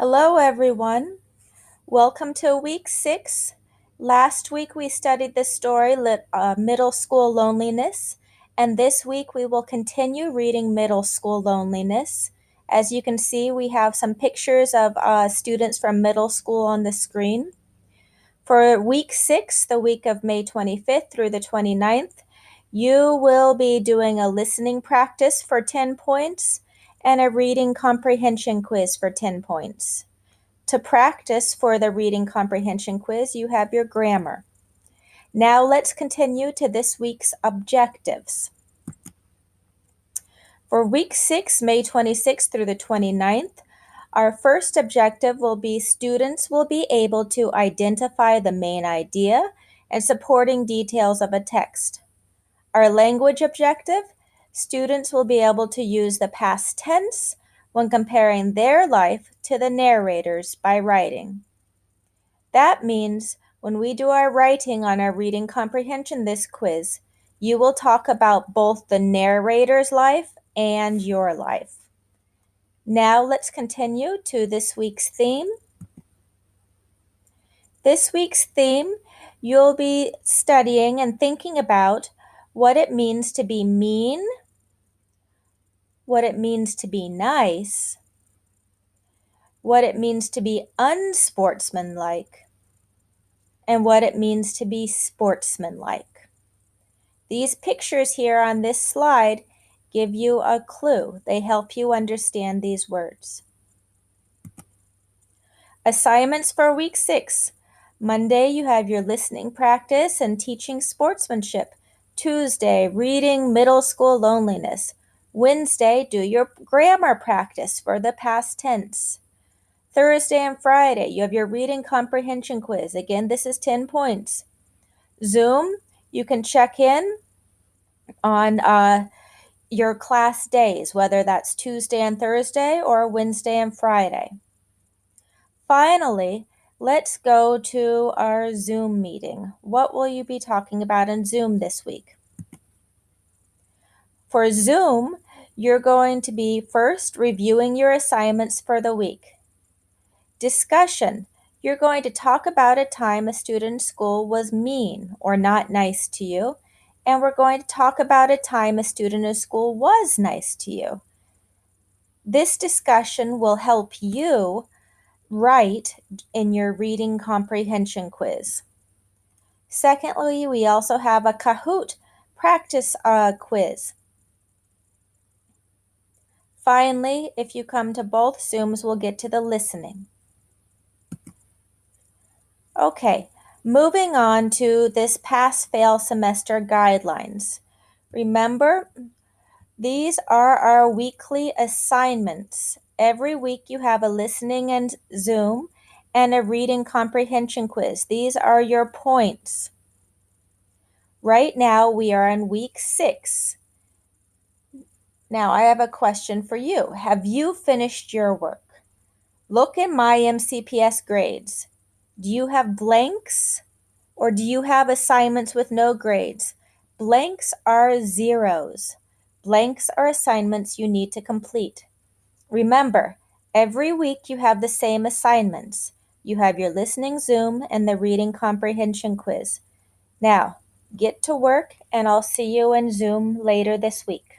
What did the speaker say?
Hello, everyone. Welcome to week 6. Last week we studied the story Middle School Loneliness, and this week we will continue reading Middle School Loneliness. As you can see, we have some pictures of students from middle school on the screen. For week 6, the week of May 25th through the 29th, you will be doing a listening practice for 10 points and a reading comprehension quiz for 10 points. To practice for the reading comprehension quiz, you have your grammar. Now let's continue to this week's objectives. For week 6, May 26th through the 29th, our first objective will be students will be able to identify the main idea and supporting details of a text. Our language objective, students will be able to use the past tense when comparing their life to the narrator's by writing. That means when we do our writing on our reading comprehension this quiz, you will talk about both the narrator's life and your life. Now let's continue to this week's theme. This week's theme, you'll be studying and thinking about what it means to be mean, what it means to be nice, what it means to be unsportsmanlike, and what it means to be sportsmanlike. These pictures here on this slide give you a clue. They help you understand these words. Assignments for week 6. Monday, you have your listening practice and teaching sportsmanship. Tuesday, reading middle school loneliness. Wednesday, do your grammar practice for the past tense. Thursday and Friday, you have your reading comprehension quiz. Again, this is 10 points. Zoom, you can check in on your class days, whether that's Tuesday and Thursday or Wednesday and Friday. Finally, let's go to our Zoom meeting. What will you be talking about in Zoom this week? For Zoom, you're going to be first reviewing your assignments for the week. Discussion. You're going to talk about a time a student in school was mean or not nice to you, and we're going to talk about a time a student in school was nice to you. This discussion will help you write in your reading comprehension quiz. Secondly, we also have a Kahoot practice quiz. Finally, if you come to both Zooms, we'll get to the listening. Okay, moving on to this pass-fail semester guidelines. Remember, these are our weekly assignments. Every week you have a listening and Zoom and a reading comprehension quiz. These are your points. Right now we are in week 6. Now I have a question for you. Have you finished your work? Look in my MCPS grades. Do you have blanks or do you have assignments with no grades? Blanks are zeros. Blanks are assignments you need to complete. Remember, every week you have the same assignments. You have your listening Zoom and the reading comprehension quiz. Now, get to work and I'll see you in Zoom later this week.